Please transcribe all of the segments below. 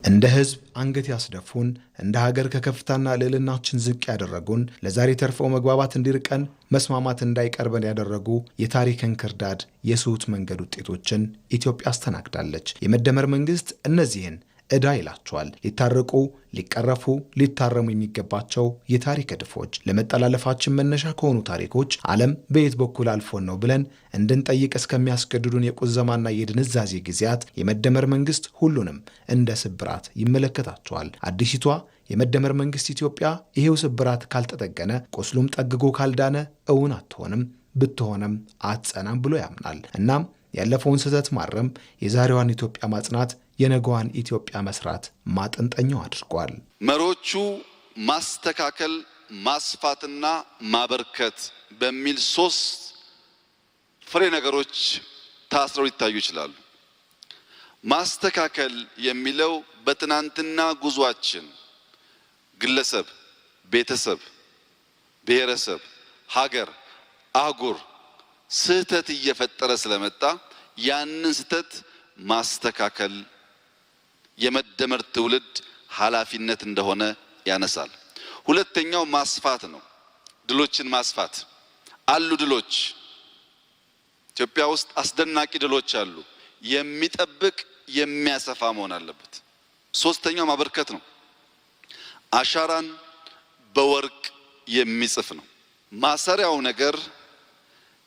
እንደ ህዝብ አንገት ያስደፉን እንደ ሀገር ከከፍታና ልዕልናችን ዝቅ ያደረጉን ለዛሬ ተርፈው መግባባት እንዲርቀን መስማማት እንዳይቀርበን ያደረጉ የታሪክን ክርዳድ የስሁት መንገድ ውጤቶችን ኢትዮጵያ አስተናግዳለች። የመደመር መንግስት እነዚህን እዳ ይላቸዋል። ሊታረቁ ሊቀረፉ ሊታረሙ የሚገባቸው የታሪክ እድፎች ለመጠላለፋችን መነሻ ከሆኑ ታሪኮች ዓለም በየት በኩል አልፎን ነው ብለን እንድንጠይቅ እስከሚያስገድዱን የቁዘማና የድንዛዜ ጊዜያት የመደመር መንግስት ሁሉንም እንደ ስብራት ይመለከታቸዋል። አዲሲቷ የመደመር መንግስት ኢትዮጵያ ይሄው ስብራት ካልተጠገነ ቁስሉም ጠግጎ ካልዳነ እውን አትሆንም፣ ብትሆንም አትጸናም ብሎ ያምናል። እናም ያለፈውን ስህተት ማረም የዛሬዋን ኢትዮጵያ ማጽናት የነገዋን ኢትዮጵያ መስራት ማጠንጠኛው አድርጓል። መሮቹ ማስተካከል ማስፋትና ማበርከት በሚል ሶስት ፍሬ ነገሮች ታስረው ሊታዩ ይችላሉ። ማስተካከል የሚለው በትናንትና ጉዟችን ግለሰብ፣ ቤተሰብ፣ ብሔረሰብ፣ ሀገር፣ አህጉር ስህተት እየፈጠረ ስለመጣ ያንን ስህተት ማስተካከል የመደመር ትውልድ ኃላፊነት እንደሆነ ያነሳል። ሁለተኛው ማስፋት ነው። ድሎችን ማስፋት አሉ። ድሎች ኢትዮጵያ ውስጥ አስደናቂ ድሎች አሉ። የሚጠብቅ የሚያሰፋ መሆን አለበት። ሶስተኛው ማበርከት ነው። አሻራን በወርቅ የሚጽፍ ነው። ማሰሪያው ነገር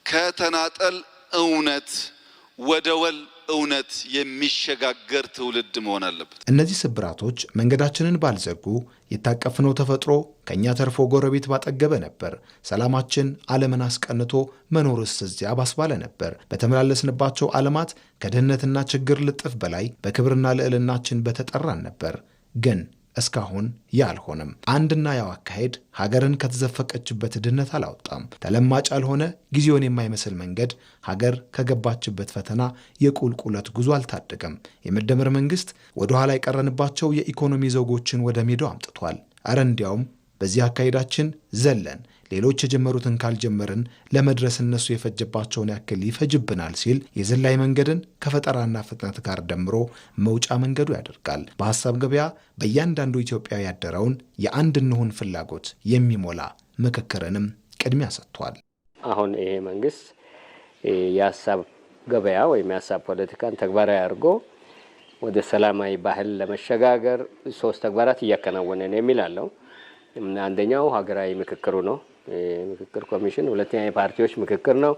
ከተናጠል እውነት ወደ ወል እውነት የሚሸጋገር ትውልድ መሆን አለበት። እነዚህ ስብራቶች መንገዳችንን ባልዘጉ የታቀፍነው ተፈጥሮ ከኛ ተርፎ ጎረቤት ባጠገበ ነበር። ሰላማችን ዓለምን አስቀንቶ መኖርስ እዚያ ባስባለ ነበር። በተመላለስንባቸው ዓለማት ከድህነትና ችግር ልጥፍ በላይ በክብርና ልዕልናችን በተጠራን ነበር። ግን እስካሁን ያልሆነም አንድና ያው አካሄድ ሀገርን ከተዘፈቀችበት ድህነት አላወጣም። ተለማጭ ያልሆነ ጊዜውን የማይመስል መንገድ ሀገር ከገባችበት ፈተና የቁልቁለት ጉዞ አልታደገም። የመደመር መንግስት ወደ ኋላ የቀረንባቸው የኢኮኖሚ ዘውጎችን ወደ ሜዳው አምጥቷል። አረ እንዲያውም በዚህ አካሄዳችን ዘለን ሌሎች የጀመሩትን ካልጀመርን ለመድረስ እነሱ የፈጀባቸውን ያክል ይፈጅብናል ሲል የዝላይ መንገድን ከፈጠራና ፍጥነት ጋር ደምሮ መውጫ መንገዱ ያደርጋል። በሐሳብ ገበያ በእያንዳንዱ ኢትዮጵያዊ ያደረውን የአንድ እንሁን ፍላጎት የሚሞላ ምክክርንም ቅድሚያ ሰጥቷል። አሁን ይሄ መንግስት የሐሳብ ገበያ ወይም የሐሳብ ፖለቲካን ተግባራዊ አድርጎ ወደ ሰላማዊ ባህል ለመሸጋገር ሶስት ተግባራት እያከናወነ ነው የሚላለው። አንደኛው ሀገራዊ ምክክሩ ነው፣ ምክክር ኮሚሽን። ሁለተኛ የፓርቲዎች ምክክር ነው።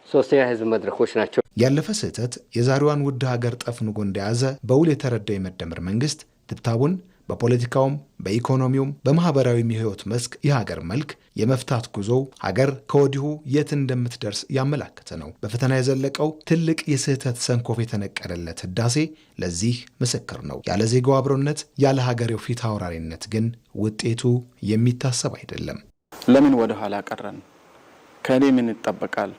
ሶስተኛ የህዝብ መድረኮች ናቸው። ያለፈ ስህተት የዛሬዋን ውድ ሀገር ጠፍንጎ እንደያዘ በውል የተረዳው የመደመር መንግስት ትብታቡን በፖለቲካውም በኢኮኖሚውም በማህበራዊም የህይወት መስክ የሀገር መልክ የመፍታት ጉዞው ሀገር ከወዲሁ የት እንደምትደርስ ያመላከተ ነው። በፈተና የዘለቀው ትልቅ የስህተት ሰንኮፍ የተነቀለለት ህዳሴ ለዚህ ምስክር ነው። ያለ ዜጋው አብሮነት ያለ ሀገሬው ፊት አውራሪነት ግን ውጤቱ የሚታሰብ አይደለም። ለምን ወደ ኋላ ቀረን? ከኔ ምን ይጠበቃል?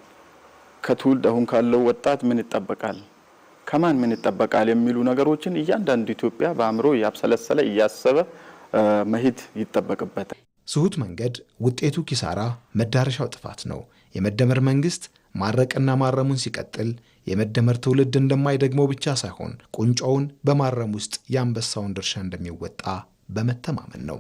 ከትውልድ አሁን ካለው ወጣት ምን ይጠበቃል? ከማን ምን ይጠበቃል? የሚሉ ነገሮችን እያንዳንዱ ኢትዮጵያ በአእምሮ ያብሰለሰለ እያሰበ መሄድ ይጠበቅበታል። ስሁት መንገድ ውጤቱ ኪሳራ፣ መዳረሻው ጥፋት ነው። የመደመር መንግስት ማረቅና ማረሙን ሲቀጥል የመደመር ትውልድ እንደማይደግመው ብቻ ሳይሆን ቁንጮውን በማረም ውስጥ የአንበሳውን ድርሻ እንደሚወጣ በመተማመን ነው።